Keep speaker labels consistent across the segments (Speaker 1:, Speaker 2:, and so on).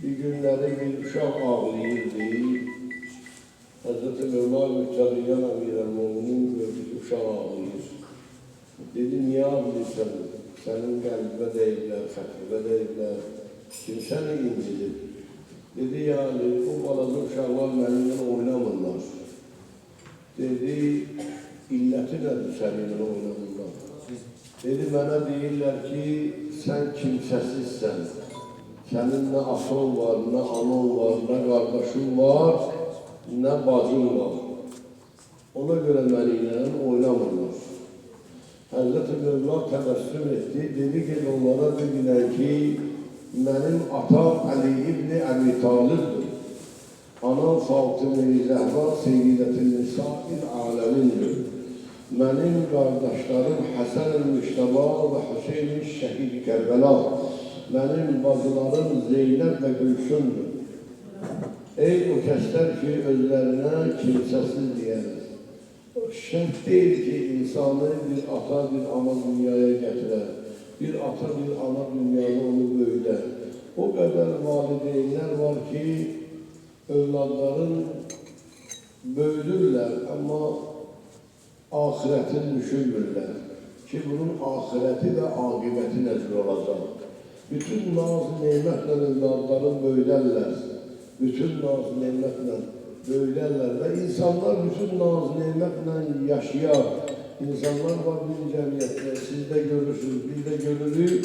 Speaker 1: Bir günləri bir uşaq ağlayırdı. Hazreti Mevla Mühtəriyyən Əmirəl-Müminin gördü ki, uşaq ağlayır. Dedi, niyə ağlayırsan? Sənin qəlbə deyiblər, xətribə deyiblər. Kim səni incidir? Dedi, yani o balaca uşaqlar mənimlə oynamırlar. Dedi, illəti nədir səninlə oynamırlar? Dedi, mənə deyirlər ki, sən kimsəsizsən. Sənin nə asan var, nə anan var, nə qardaşın var, nə bacın var. Ona görə mənimlə oynamırlar. Həzreti Mevla təbəssüm etdi, dedi ki, onlara dedilər ki, mənim atam Əli ibn Əbi Talibdir. Anam Fatıma-i Zəhra Seyyidətin Nisa'il aləmindir. Mənim qardaşlarım Həsən-i Müştəba və Hüseyin-i Şəhid Kərbəla. Mənim bacılarım Zeynəb və Gülsündür. Ey o kəslər ki, özlərinə kimsəsiz deyəriz. Şərt deyil ki, insanı bir ata, bir ana dünyaya gətirər. Bir ata, bir ana dünyada onu böyüdər. O qədər valideynlər var ki, övladların böyüdürlər, amma ahirətini düşünmürlər. Ki, bunun ahirəti və aqibəti nəzir olacaq. Bütün naz-nemətlə övladların böyüdərlər. Bütün naz-nemətlə böyüdərlər və insanlar bütün naz-nemətlə yaşayar. İnsanlar var bir cəmiyyətdə, siz də görürsünüz, biz də görürük.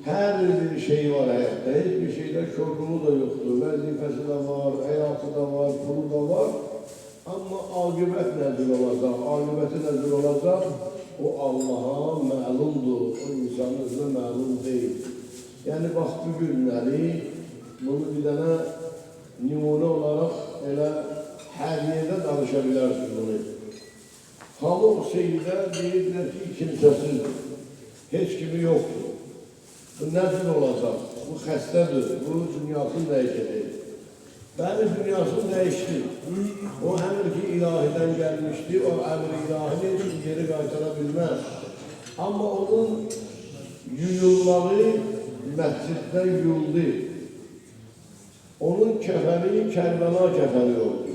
Speaker 1: Hər bir şey var həyatda, hiçbir şeydə şorluğu da yoxdur. Vəzifəsi də var, həyatı da var, pulu da var. Amma aqibət nəzir olacaq, aqibəti nəzir olacaq, o Allaha məlumdur, o insanın özünə məlum deyil. Yəni, bax, bu günləri, bunu bir dənə nümunə olaraq elə hər yerdə danışa bilərsiniz bunu. Halı o seyirdə deyirlər ki, kimsəsizdir, heç kimi yoxdur. Bu nədir olacaq? Bu xəstədir, bu dünyasını dəyişəcək. Bəli, dünyasını dəyişdi. O əmr ki, ilahidən gəlmişdi, o əmr ilahini heç geri qaytara bilməz. Amma onun yuyulları məsciddə yuyuldu. Onun kəfəni Kərbəla kəfəni oldu.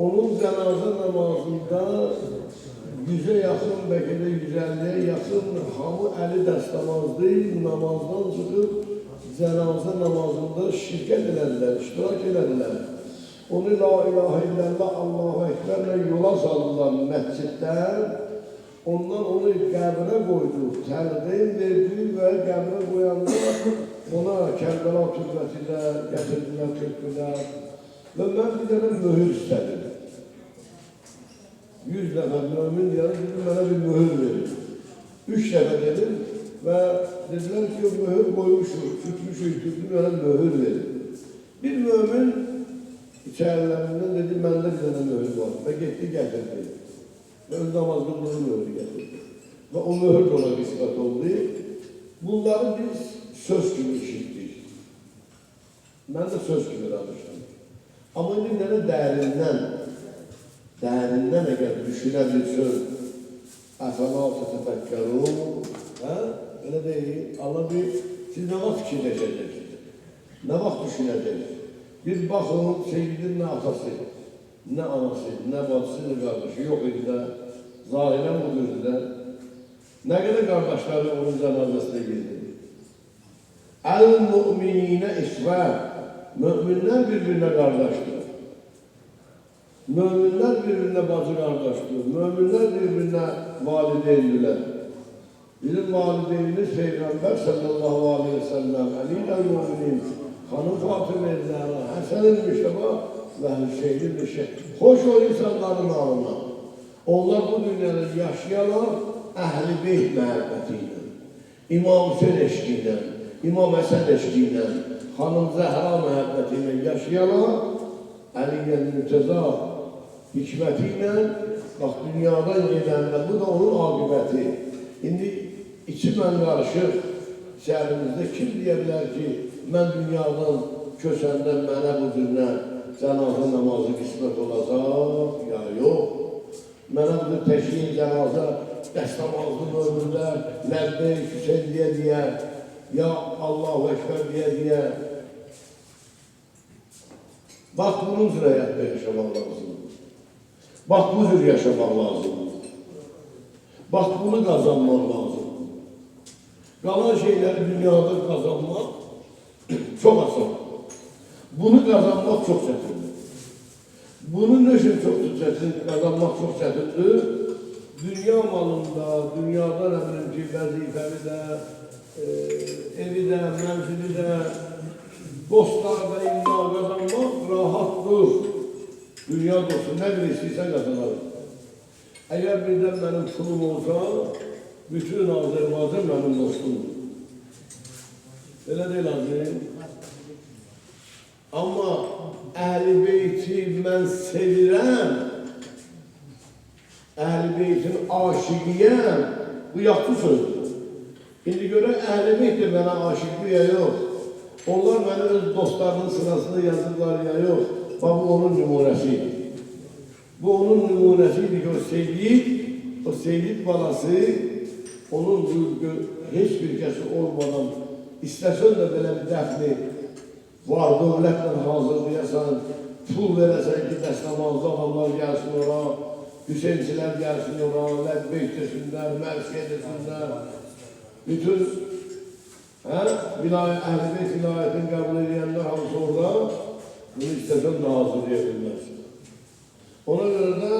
Speaker 1: Onun cənazə namazında 100'e yaxın, bəlkə də 150'ye yaxın hamı əli dəstəmazdı, namazdan çıxıb cənazə namazında şirkət elədilər, iştirak elədilər. Onu la ilahe illallah, Allahu Ekber'lə yola saldılar məsciddən. Ondan onu qəbrə qoydu, təlqin verdi və qəbrə qoyanda ona Kərbəla türbəti ilə gətirdilər, tökdülər. Və mən bir dənə möhür istədim. 100 dəfə mümin deyərim, dedim, mənə bir möhür verin. 3 dəfə dedim və dedilər ki, o möhür qoymuşur, tutmuşur, mənə möhür verin. Bir mümin içərilərindən dedi, məndə bir dənə möhür var və getdi, gətirdi. Və öz namaz qıldığı möhürü gətirdi. Və o möhür də ona qismət oldu. Bunları biz söz kimi işitdik. Mən də söz kimi danışdım. Amma indi dərindən əgər düşünə bilsin, əfəlâ təfəkkərûn, elə deyil, Allah bir, siz nə vaxt fikirləşəcəksiniz, nə vaxt düşünəcəksiniz? Bir baxın, Seyyidin nə atası, nə anası, nə bacısı, nə qardaşı yox idi də, zahirən bu düzdür. Nə qədər qardaşları onun cənazəsinə girdi? Əl-mü'minə isvə, müminlər bir-birinə qardaşdır. Müminlər bir-birinə bacı qardaşdır. Müminlər bir-birinə valideyndilər. Bizim valideynimiz Peyğəmbər sallallahu aleyhi ve sellem, Əli ilə-Müminin, xanım Fatıma-i Zəhra, Həsən-i Müştəba və Hüseyin-i Müştəba. Xoş o insanların alına. Onlar bu dünyada yaşayalar əhl-i beyt məhəbbəti ilə, İmam Hüseyin eşqi ilə, İmam Həsən eşqi ilə, xanım Zəhra məhəbbəti ilə yaşayalar, Əliyyəl-Mütəza hikməti ilə, bax, dünyadan gedəndə, bu da onun aqibəti. İndi içi mən qarışıq, şəhərimizdə kim deyə bilər ki, mən dünyadan köçəndə mənə bu cürlə cənazə namazı qismət olacaq, ya yox. Mənə bu təşkiyin cənazə dəstəmazlı mömürlər, Ləbbeyk Hüseyin deyə, ya Allahu Ekber deyə, Bak bunun üzere hayatta yaşamak lazım. Bak bu tür yaşamak lazım. Bak bunu kazanmak lazım. Kalan şeyleri dünyada kazanmak çok asıl. Bunu kazanmak çok çetindir. Bunun için çok çetin, kazanmak çok çetindir. Dünya malında, dünyada önemli vazifeli de, evi de, menzili de, dostlar da illa kazanmak rahattır. Dünya dostu ne bir istəyirsən kazanalım. Eğer birden benim pulum olsa, bütün Azerbaycan benim dostumdur. Öyle değil azim. Ama Əhl-i Beyti ben sevirəm, Əhl-i Beytin aşıqiyəm, bu yaxşı sözdür. İndi görə Əhl-i Beyt de mənə aşıqdır ya yox. Onlar mənə öz dostlarının sırasında yazırlar ya yox. Bu onun nümunəsidir. Bu onun nümunəsidir ki o Seyyid balası, onun hiç bir kəsi olmadan, istəsən də belə bir dəfni var dövlətlə hazırlayasan, pul verəsən ki, dəstəmazlı adamlar gəlsin ora, Hüseynçilər gəlsin ora, ləbbeyk desinlər, mərsiyə desinlər. Bütün Əhl-i Beyt vilayətini qəbul edənlər hamısı orada, bunu istəsən də hazırlaya bilməsin. Ona görə də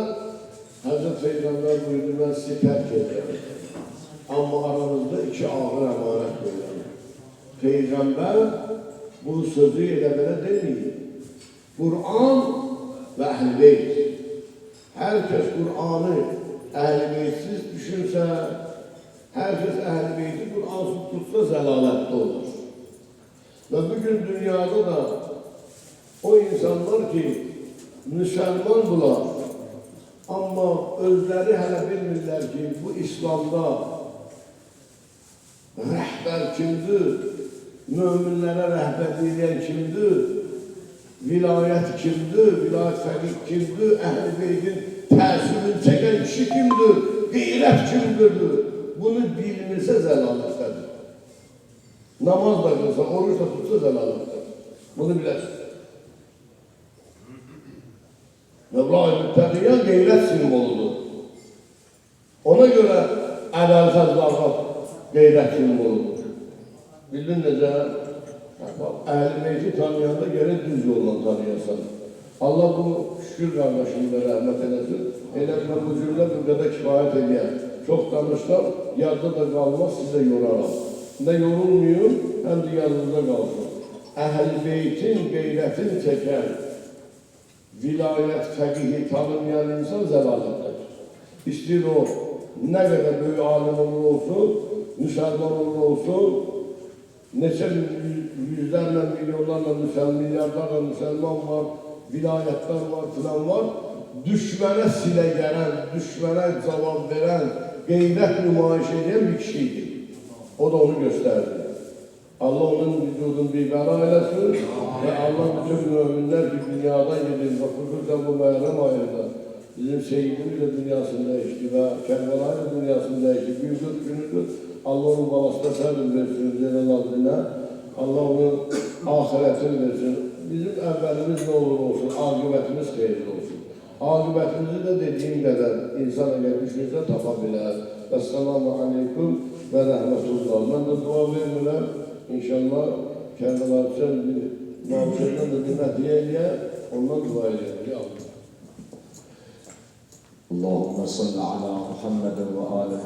Speaker 1: Həzrət Peyğəmbər buyurdu, mən sizi tərk edərəm. Amma aranızda iki ağır əmanət qoyuram. Peyğəmbər bu sözü elə belə deməyir. Kur'an və Əhl-i Beyt. Hər kəs Kur'anı Əhl-i Beytsiz düşünsə, hər kəs Əhl-i Beyti Kur'ansız tutsa zəlalətdə olur. Və bugün dünyada da o insanlar ki, Müslüman bular, amma özləri hələ bilmirlər ki, bu İslamda rəhbər kimdir, möminlərə rəhbərlik edən kimdir, vilayət kimdir, vilayət fəqih kimdir, Əhl-i Beytin təsirini çəkən kişi kimdir, qeyrət kimdir, bunu bilmirsə zəlalətdədir. Namaz da qılsa, oruç da tutsa zəlalətdədir. Bunu bilərsiniz. Mevla-i Müttəqiyyə qeyrət simvoludur. Ona görə əvvəl-fəzlaqat qeyrət simvoludur. Bildin necə? Əhl-i Beyti tanıyanda gerek düz yolla tanıyasan. Allah bu şükür qardaşımıza rəhmət eləsin. Elə mən bu cümlə bir qədər kifayət eləyər. Çox danışlar, yadda da qalmaz, sizə yoraram. Ne yorulmuyor, hem de yanınızda qalsın. Əhl-i Beytin qeyrətini çəkən, vilayət fəqihi tanımayan insan zəlalətdir. İstəyir o, nə qədər böyük alim olur olsun, müsəlman olur olsun, neçə yüzlərlə, milyonlarla milyarlarla müsəlman var, vilayətlər var, filan var. Düşmənə silə gələn, düşmənə cavab verən, qeyrət nümayiş edən bir kişiydi. O da onu gösterdi. Allah onun vücudunu bir bela eləsin ve Allah bütün müminler ki dünyada gidin, bakırsa bu Meryem ayında bizim Seyyidimiz de dünyasında yaşdı ve Kerbela'yı da dünyasında yaşdı. Büyüdür, günüdür. Allah onun balasına sevdim versin, Celal adına. Allah onun ahiretini versin. Bizim evvelimiz ne olur olsun, akıbetimiz hayırlı olsun. Akıbetimizi de dediğim kadar insan eğer düşünürse tapabilir. Esselamu aleyküm ve rahmetullah. Ben de dua vermirəm. İnşallah kendileri sen bir mağazından da bir netiye ondan dua edelim. Allahümme salli ala Muhammed ve ali Muhammed.